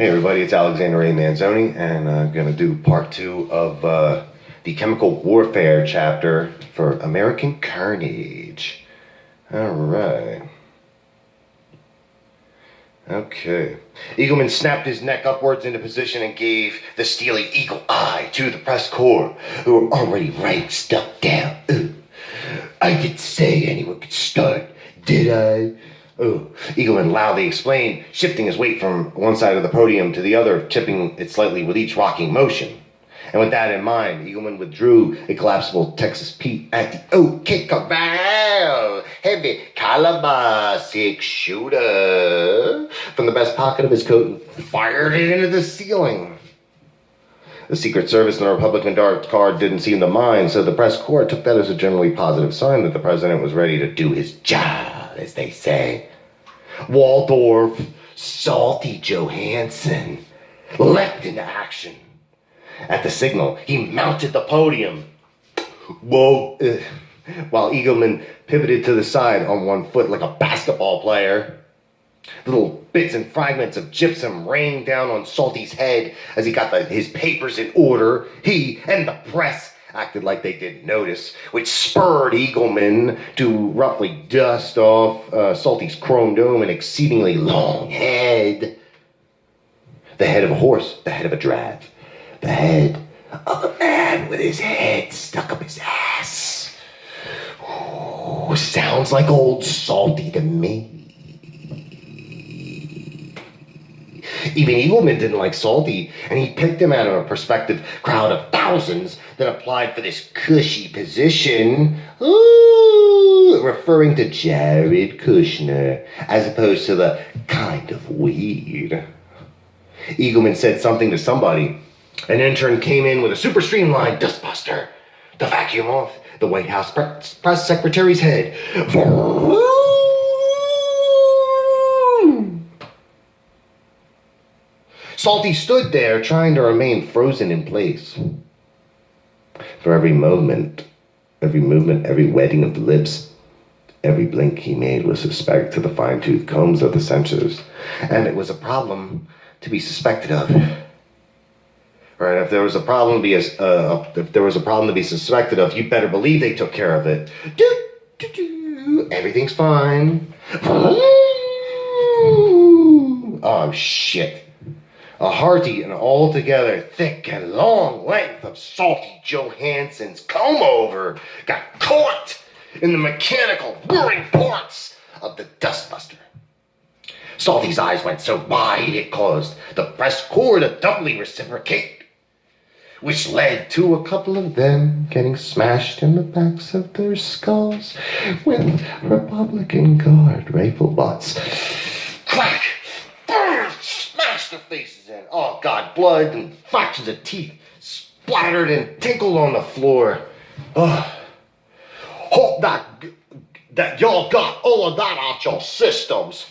Hey everybody, it's Alexander A. Manzoni, and I'm going to do part 2 of the chemical warfare chapter for American Carnage. Alright. Okay. Eagleman snapped his neck upwards into position and gave the steely eagle eye to the press corps, who were already right stuck down. I didn't say anyone could start, did I? Eagleman loudly explained, shifting his weight from one side of the podium to the other, tipping it slightly with each rocking motion. And with that in mind, Eagleman withdrew a collapsible Texas Pete at the OK Corral heavy caliber 6-shooter from the best pocket of his coat and fired it into the ceiling. The Secret Service and the Republican Dark Card didn't seem to mind, so the press corps took that as a generally positive sign that the president was ready to do his job, as they say. Waldorf, Salty Johansson, leapt into action. At the signal, he mounted the podium. While Eagleman pivoted to the side on one foot like a basketball player. Little bits and fragments of gypsum rained down on Salty's head as he got his papers in order. He and the press acted like they didn't notice, which spurred Eagleman to roughly dust off Salty's chrome dome and exceedingly long head. The head of a horse, the head of a giraffe, the head of a man with his head stuck up his ass. Ooh, sounds like old Salty to me. Even Eagleman didn't like Salty, and he picked him out of a prospective crowd of thousands that applied for this cushy position. Ooh, referring to Jared Kushner, as opposed to the kind of weed. Eagleman said something to somebody. An intern came in with a super streamlined dustbuster to vacuum off the White House press secretary's head. Salty stood there trying to remain frozen in place. For every movement, every wetting of the lips, every blink he made was suspect to the fine-toothed combs of the censors, and it was a problem to be suspected of. Right? If there was a problem to be suspected of, you better believe they took care of it. Everything's fine. Oh shit. A hearty and altogether thick and long length of Salty Johansson's comb-over got caught in the mechanical whirring parts of the dustbuster. Salty's eyes went so wide it caused the press corps to doubly reciprocate, which led to a couple of them getting smashed in the backs of their skulls with Republican Guard rifle butts. Crack! Smashed their faces in. Oh God, blood and fractions of teeth splattered and tinkled on the floor. Hope that y'all got all of that out your systems.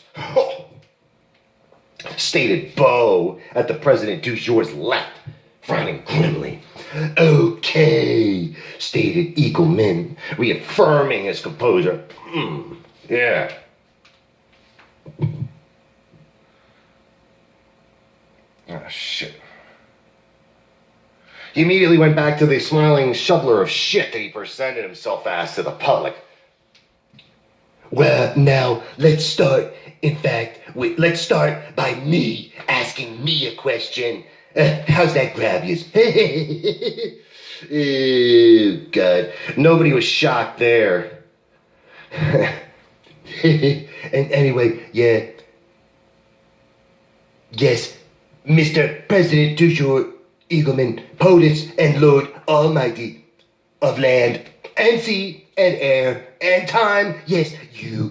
Stated Beau at the President du jour's left, frowning grimly. Okay, stated Eagleman, reaffirming his composure. Yeah. Oh, shit. He immediately went back to the smiling shoveler of shit that he presented himself as to the public. Well, now, let's start by me asking me a question. How's that grab you? Oh, God. Nobody was shocked there. And anyway, yeah. Yes, Mr. President du jour, Eagleman, POTUS and Lord Almighty of land and sea and air and time. Yes, you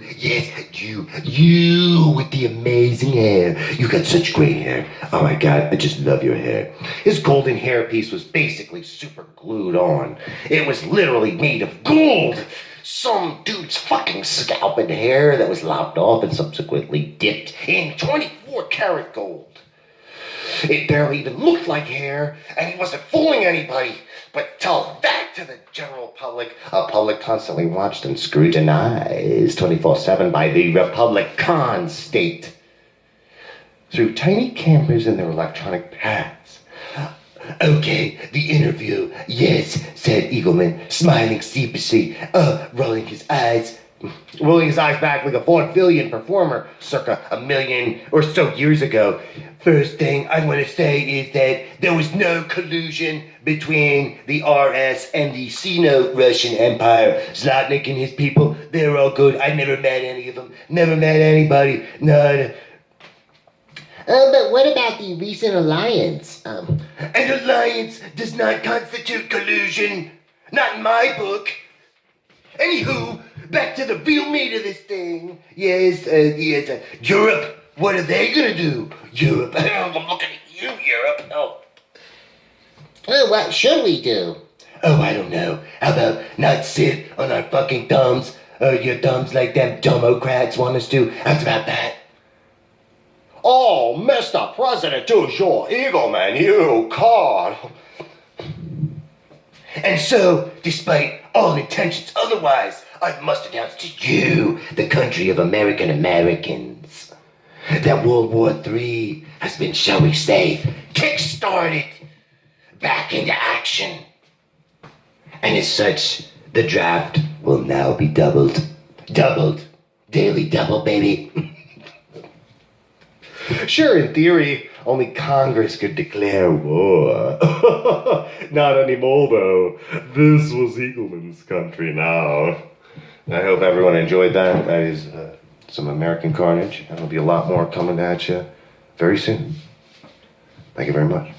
with the amazing hair. You got such great hair. Oh my God, I just love your hair. His golden hairpiece was basically super glued on. It was literally made of gold. Some dude's fucking scalp and hair that was lopped off and subsequently dipped in 24-karat gold. It barely even looked like hair, and he wasn't fooling anybody. But tell that to the general public, a public constantly watched and scrutinized 24/7 by the Republican state. through tiny cameras in their electronic pads. Okay, the interview. Yes, said Eagleman, smiling sheepishly, rolling his eyes back like a vaudevillian performer circa 1,000,000 or so years ago. First thing I want to say is that there was no collusion between the RS and the Sino-Russian Empire. Zlotnick and his people, they're all good. I never met any of them. Never met anybody. None. But what about the recent alliance? An alliance does not constitute collusion. Not in my book. Anywho, back to the real meat of this thing. Yes, Europe. What are they gonna do? Europe. I'm looking at you, Europe. Oh, what should we do? Oh, I don't know. How about not sit on our fucking thumbs? Your thumbs like them Democrats want us to? How's about that? Oh, Mr. President, do your Eagleman, you card. And so, despite all intentions otherwise, I must announce to you, the country of American Americans, that World War III has been, shall we say, kick-started back into action. And as such, the draft will now be doubled. Doubled. Daily double, baby. Sure, in theory, only Congress could declare war. Not anymore, though. This was Eagleman's country now. I hope everyone enjoyed that. That is some American Carnage. And there'll be a lot more coming at you very soon. Thank you very much.